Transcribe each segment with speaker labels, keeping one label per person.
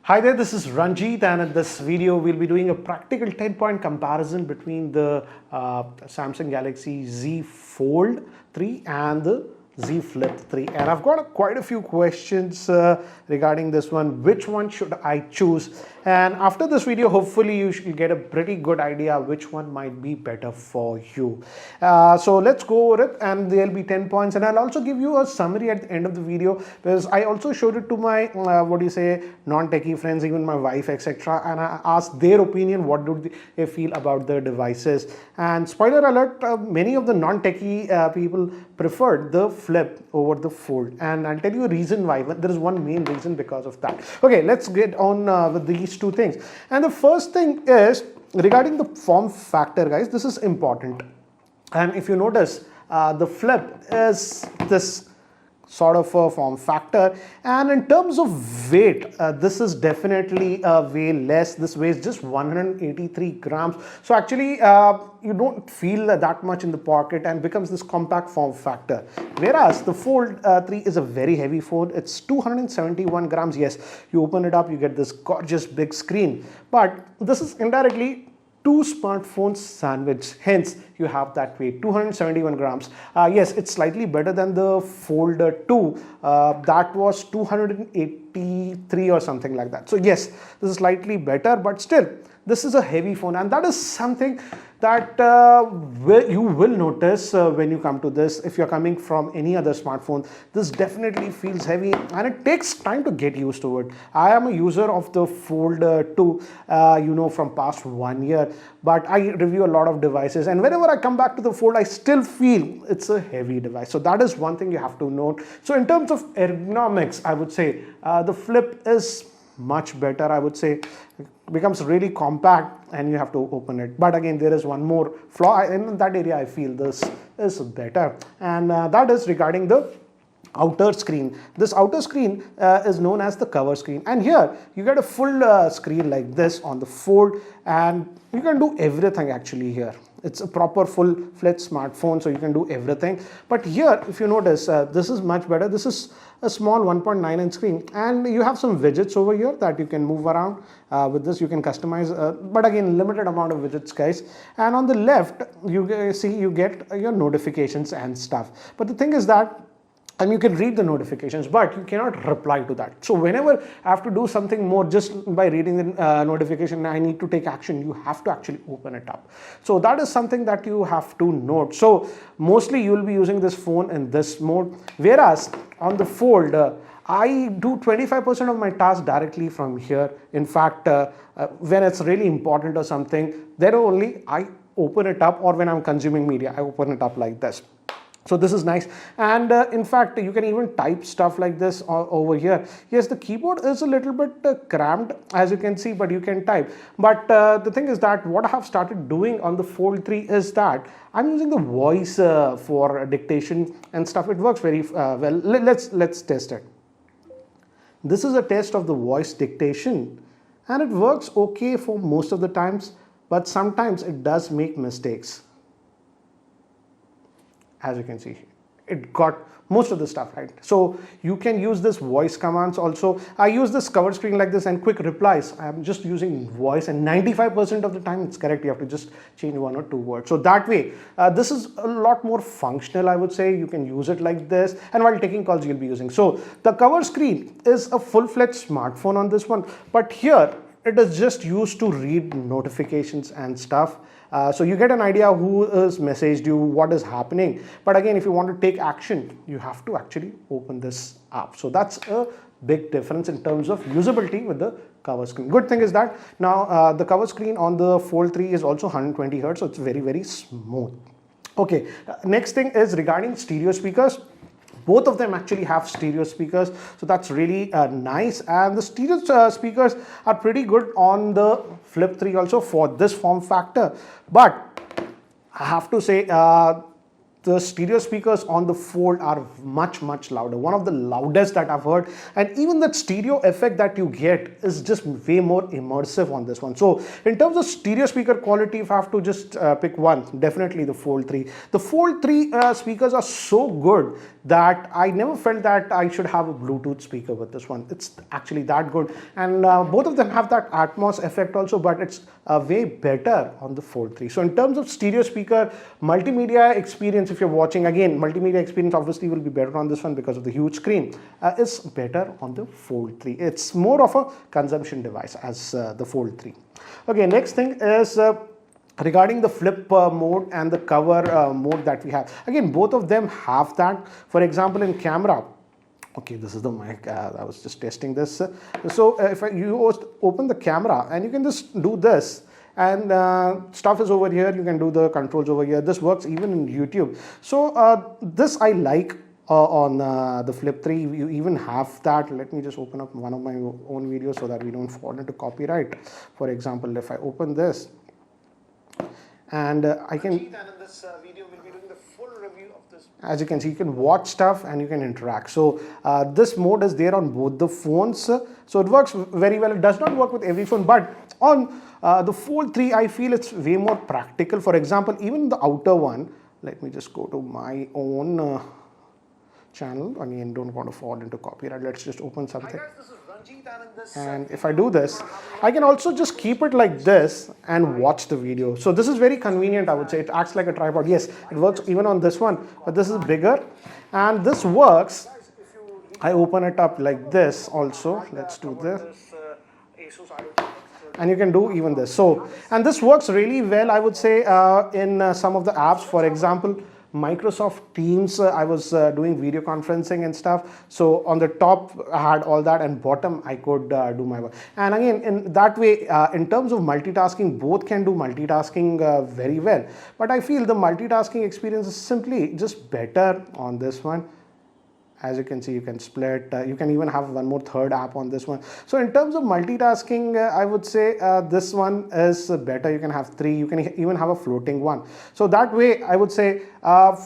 Speaker 1: Hi there, this is Ranjit, and in this video we'll be doing a practical 10-point comparison between the Samsung Galaxy Z Fold 3 and the Z Flip 3. And I've got quite a few questions regarding this one. Which one should I choose? And after this video, hopefully you should get a pretty good idea which one might be better for you. So let's go over it, and there'll be 10 points. And I'll also give you a summary at the end of the video, because I also showed it to my, non-techie friends, even my wife, etc. And I asked their opinion, what do they feel about the devices. And spoiler alert, many of the non-techie people preferred the Flip over the Fold, and I'll tell you a reason why. There is one main reason because of that. Okay, let's get on with these two things. And the first thing is regarding the form factor, guys. This is important, and if you notice, the Flip is this sort of a form factor, and in terms of weight, this is definitely way less. This weighs just 183 grams, so actually you don't feel that much in the pocket and becomes this compact form factor. Whereas the Fold 3 is a very heavy phone. It's 271 grams. Yes, you open it up, you get this gorgeous big screen, but this is indirectly two smartphones sandwiched, hence you have that weight, 271 grams. Yes, it's slightly better than the Fold 2, that was 283 or something like that. So yes, this is slightly better, but still this is a heavy phone, and that is something that you will notice when you come to this. If you're coming from any other smartphone, this definitely feels heavy, and it takes time to get used to it. I am a user of the Fold 2, from past 1 year, but I review a lot of devices, and whenever I come back to the Fold, I still feel it's a heavy device. So that is one thing you have to note. So in terms of ergonomics, I would say the Flip is much better. I would say it becomes really compact and you have to open it. But again, there is one more flaw in that area. I feel this is better, and that is regarding the outer screen. This outer screen is known as the cover screen, and here you get a full screen like this on the Fold, and you can do everything actually here. It's a proper full-fledged smartphone, so you can do everything. But here, if you notice, this is much better. This is a small 1.9-inch screen, and you have some widgets over here that you can move around. With this, you can customize, but again, limited amount of widgets, guys. And on the left, you see you get your notifications and stuff. But the thing is that, and you can read the notifications, but you cannot reply to that. So whenever I have to do something more just by reading the notification, I need to take action, you have to actually open it up. So that is something that you have to note. So mostly you will be using this phone in this mode, whereas on the Fold, I do 25% of my tasks directly from here. In fact, when it's really important or something, then only I open it up, or when I'm consuming media, I open it up like this. So this is nice, and in fact, you can even type stuff like this over here. Yes, the keyboard is a little bit cramped, as you can see, but you can type. But the thing is that what I have started doing on the Fold 3 is that I'm using the voice for dictation and stuff. It works very well. Let's test it. This is a test of the voice dictation, and it works okay for most of the times, but sometimes it does make mistakes. As you can see, it got most of the stuff right. So you can use this voice commands also. I use this cover screen like this, and quick replies, I'm just using voice, and 95% of the time it's correct. You have to just change one or two words. So that way, this is a lot more functional, I would say. You can use it like this, and while taking calls, you'll be using. So the cover screen is a full-fledged smartphone on this one, but here it is just used to read notifications and stuff. So you get an idea who has messaged you, what is happening. But again, if you want to take action, you have to actually open this up. So that's a big difference in terms of usability with the cover screen. Good thing is that now the cover screen on the Fold 3 is also 120 Hz, so it's very, very smooth. Okay, next thing is regarding stereo speakers. Both of them actually have stereo speakers, so that's really nice. And the stereo speakers are pretty good on the Flip 3 also for this form factor. But I have to say, the stereo speakers on the Fold are much louder, one of the loudest that I've heard, and even that stereo effect that you get is just way more immersive on this one. So in terms of stereo speaker quality, if I have to just pick one, definitely the Fold 3. The Fold 3 speakers are so good that I never felt that I should have a Bluetooth speaker with this one. It's actually that good, and both of them have that Atmos effect also, but it's way better on the Fold 3. So in terms of stereo speaker, multimedia experience, if you're watching, again, multimedia experience obviously will be better on this one because of the huge screen, is better on the Fold 3. It's more of a consumption device as the Fold 3. Okay, next thing is regarding the flip mode and the cover mode that we have. Again, both of them have that. For example, in camera, okay, this is the mic, I was just testing this. So if you open the camera and you can just do this, and stuff is over here, you can do the controls over here. This works even in YouTube. So this I like on the Flip 3. You even have that. Let me just open up one of my own videos so that we don't fall into copyright. For example, if I open this, and I can, and in this video we'll be doing the full review of this. As you can see, you can watch stuff and you can interact. So this mode is there on both the phones, so it works very well. It does not work with every phone, but on the Fold 3 I feel it's way more practical. For example, even the outer one, let me just go to my own channel. Again, don't want to fall into copyright. Let's just open something. And if I do this, I can also just keep it like this and watch the video. So this is very convenient, I would say. It acts like a tripod. Yes, it works even on this one, but this is bigger. And this works. I open it up like this also. Let's do this. And you can do even this. So, and this works really well, I would say, in some of the apps. For example, Microsoft Teams, I was doing video conferencing and stuff. So on the top I had all that, and bottom I could do my work. And again, in that way, in terms of multitasking, both can do multitasking very well. But I feel the multitasking experience is simply just better on this one. As you can see, you can split, you can even have one more third app on this one. So in terms of multitasking, I would say this one is better. You can have 3, you can even have a floating one. So that way, I would say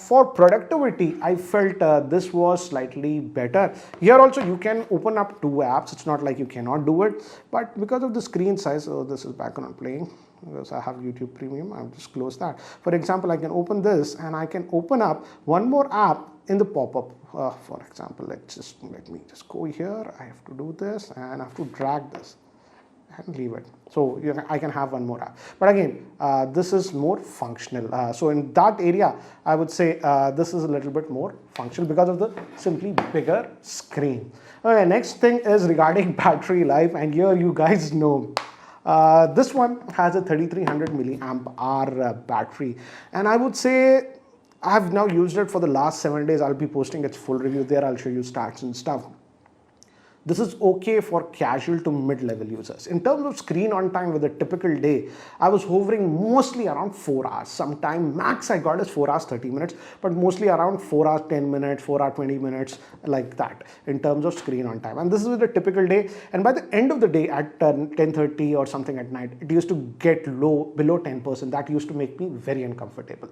Speaker 1: for productivity, I felt this was slightly better. Here also, you can open up 2 apps. It's not like you cannot do it, but because of the screen size, so this is background playing. Because I have YouTube Premium, I'll just close that. For example, I can open this and I can open up one more app in the pop-up. For example, let me just go here. I have to do this and I have to drag this and leave it. So I can have one more app. But again, this is more functional. So in that area, I would say this is a little bit more functional because of the simply bigger screen. Okay, next thing is regarding battery life, and here you guys know. This one has a 3300 milliamp hour battery, and I would say I have now used it for the last 7 days. I'll be posting its full review there. I'll show you stats and stuff. This is okay for casual to mid-level users. In terms of screen on time with a typical day, I was hovering mostly around 4 hours. Sometime max I got is 4 hours 30 minutes, but mostly around 4 hours 10 minutes, 4 hours 20 minutes, like that in terms of screen on time. And this is with a typical day. And by the end of the day at 10:30 or something at night, it used to get low, below 10%. That used to make me very uncomfortable.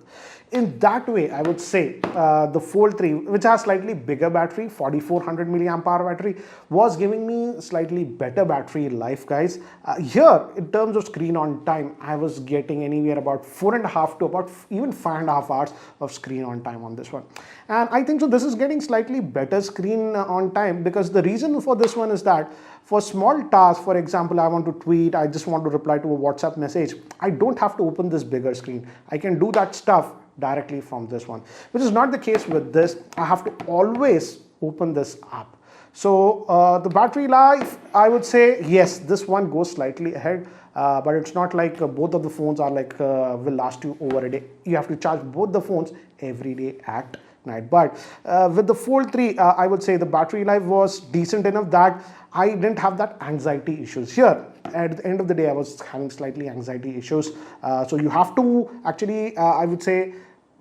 Speaker 1: In that way, I would say the Fold 3, which has slightly bigger battery, 4400 milliamp hour battery, was giving me slightly better battery life, guys. Here, in terms of screen on time, I was getting anywhere about 4.5 to about even 5.5 hours of screen on time on this one. And I think so this is getting slightly better screen on time, because the reason for this one is that for small tasks, for example, I want to tweet, I just want to reply to a WhatsApp message, I don't have to open this bigger screen. I can do that stuff directly from this one, which is not the case with this. I have to always open this app. So the battery life, I would say, yes, this one goes slightly ahead, but it's not like both of the phones are like will last you over a day. You have to charge both the phones every day at night. But with the Fold 3, I would say the battery life was decent enough that I didn't have that anxiety issues. Here, at the end of the day, I was having slightly anxiety issues. So you have to actually, I would say,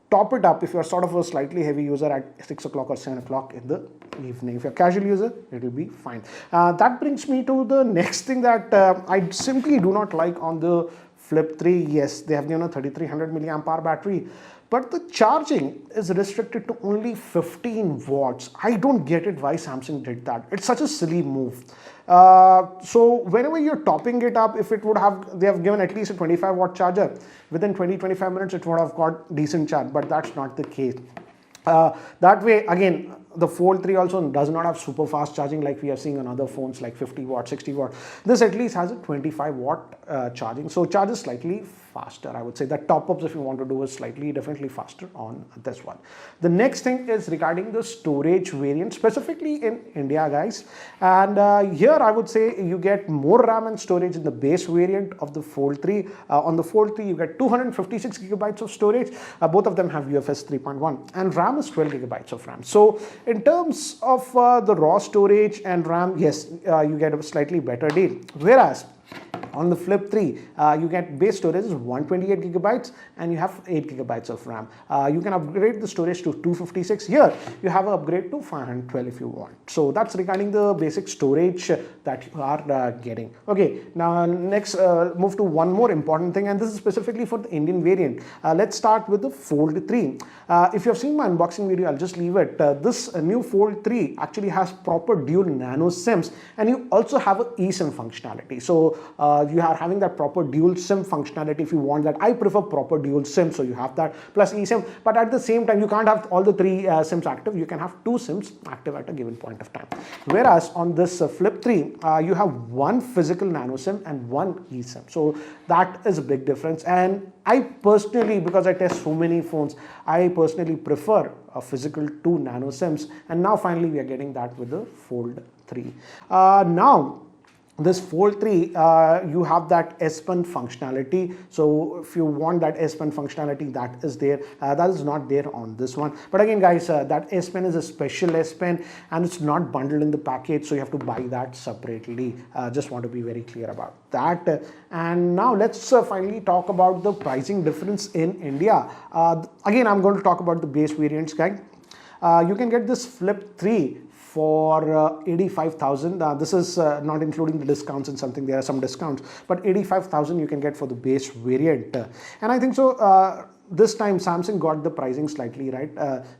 Speaker 1: top it up if you're sort of a slightly heavy user at 6 o'clock or 7 o'clock in the evening. If you're a casual user, it will be fine. That brings me to the next thing that I simply do not like on the Flip 3, yes, they have given a 3300 milliamp hour battery, but the charging is restricted to only 15 watts. I don't get it why Samsung did that. It's such a silly move. So whenever you're topping it up, if it would have, they have given at least a 25-watt charger, within 20-25 minutes it would have got decent charge, but that's not the case. That way, again, the Fold 3 also does not have super fast charging like we are seeing on other phones like 50 watt, 60 watt. This at least has a 25 watt charging. So charge is slightly faster. I would say that top-ups, if you want to do, is definitely faster on this one. The next thing is regarding the storage variant, specifically in India, guys. And here I would say you get more RAM and storage in the base variant of the Fold 3. On the Fold 3, you get 256 gigabytes of storage. Both of them have UFS 3.1, and RAM is 12 gigabytes of RAM. So in terms of the raw storage and RAM, yes, you get a slightly better deal. Whereas on the Flip 3, you get base storage is 128 gigabytes and you have 8 gigabytes of RAM. You can upgrade the storage to 256. Here, you have an upgrade to 512 if you want. So that's regarding the basic storage that you are getting. Okay, now next move to one more important thing, and this is specifically for the Indian variant. Let's start with the Fold 3. If you have seen my unboxing video, I'll just leave it. This new Fold 3 actually has proper dual nano SIMs, and you also have an eSIM functionality. So you are having that proper dual SIM functionality if you want that. I prefer proper dual SIM, so you have that plus eSIM, but at the same time you can't have all the three SIMs active. You can have two SIMs active at a given point of time. Whereas on this Flip 3, you have one physical nano SIM and one eSIM. So that is a big difference, and I personally, because I test so many phones, I personally prefer a physical two nano SIMs, and now finally we are getting that with the Fold 3. Now this Fold 3, you have that S Pen functionality. So if you want that S Pen functionality, that is there. That is not there on this one. But again, guys, that S Pen is a special S Pen and it's not bundled in the package, so you have to buy that separately. Just want to be very clear about that. And now let's finally talk about the pricing difference in India. Again, I'm going to talk about the base variants, guys. You can get this Flip 3 for 85,000. This is not including the discounts and something. There are some discounts, but 85,000 you can get for the base variant. And I think so. This time Samsung got the pricing slightly right.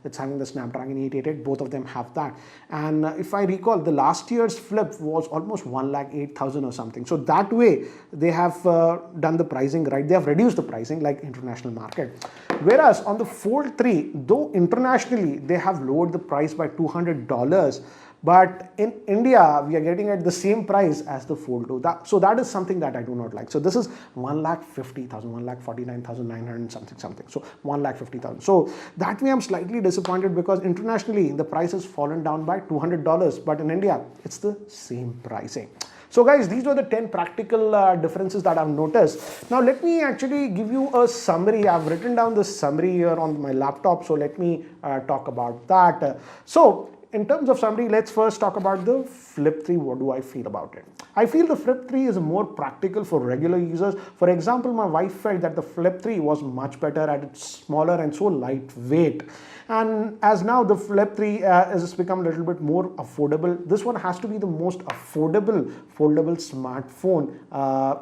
Speaker 1: It's having the Snapdragon 888. Both of them have that. And if I recall, the last year's Flip was almost 1,08,000 or something. So that way they have done the pricing right. They have reduced the pricing like international market. Whereas on the Fold 3, though internationally they have lowered the price by $200, but in India, we are getting at the same price as the Fold 2. So that is something that I do not like. So this is 1,50,000, 1,49,900 something. So 1,50,000. So that way I'm slightly disappointed because internationally the price has fallen down by $200, but in India it's the same pricing. So guys, these were the 10 practical differences that I've noticed. Now let me actually give you a summary. I've written down this summary here on my laptop, so let me talk about that. So in terms of summary, let's first talk about the Flip 3. What do I feel about it? I feel the Flip 3 is more practical for regular users. For example, my wife felt that the Flip 3 was much better and it's smaller and so lightweight. And as now the Flip 3 has become a little bit more affordable, this one has to be the most affordable foldable smartphone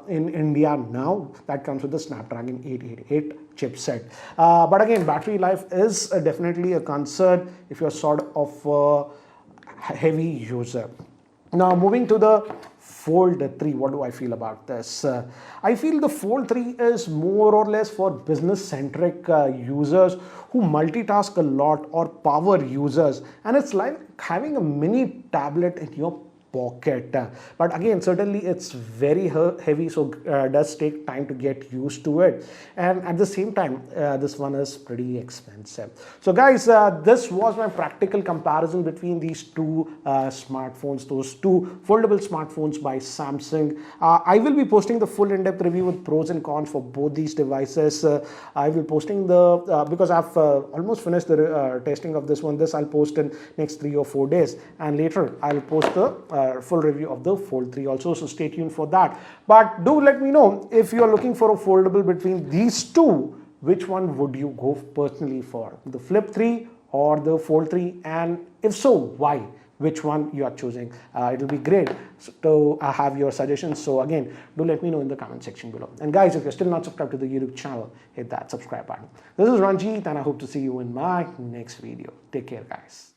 Speaker 1: in India now. That comes with the Snapdragon 888 chipset. But again, battery life is definitely a concern if you're sort of a heavy user. Now moving to the Fold 3, what do I feel about this? I feel the Fold 3 is more or less for business-centric users who multitask a lot or power users, and it's like having a mini tablet in your pocket. But again, certainly it's very heavy, so does take time to get used to it, and at the same time this one is pretty expensive. So guys, this was my practical comparison between these two smartphones, those two foldable smartphones by Samsung. I will be posting the full in-depth review with pros and cons for both these devices. I will posting the because I've almost finished the testing of this one. This I'll post in next 3 or 4 days, and later I'll post the full review of the Fold 3 also, so stay tuned for that. But do let me know if you are looking for a foldable between these two, which one would you go personally for, the Flip 3 or the Fold 3, and if so, why? which one you are choosing. It will be great to have your suggestions. So again, do let me know in the comment section below. And guys, if you're still not subscribed to the YouTube channel, hit that subscribe button. This is Ranjit, and I hope to see you in my next video. Take care, guys.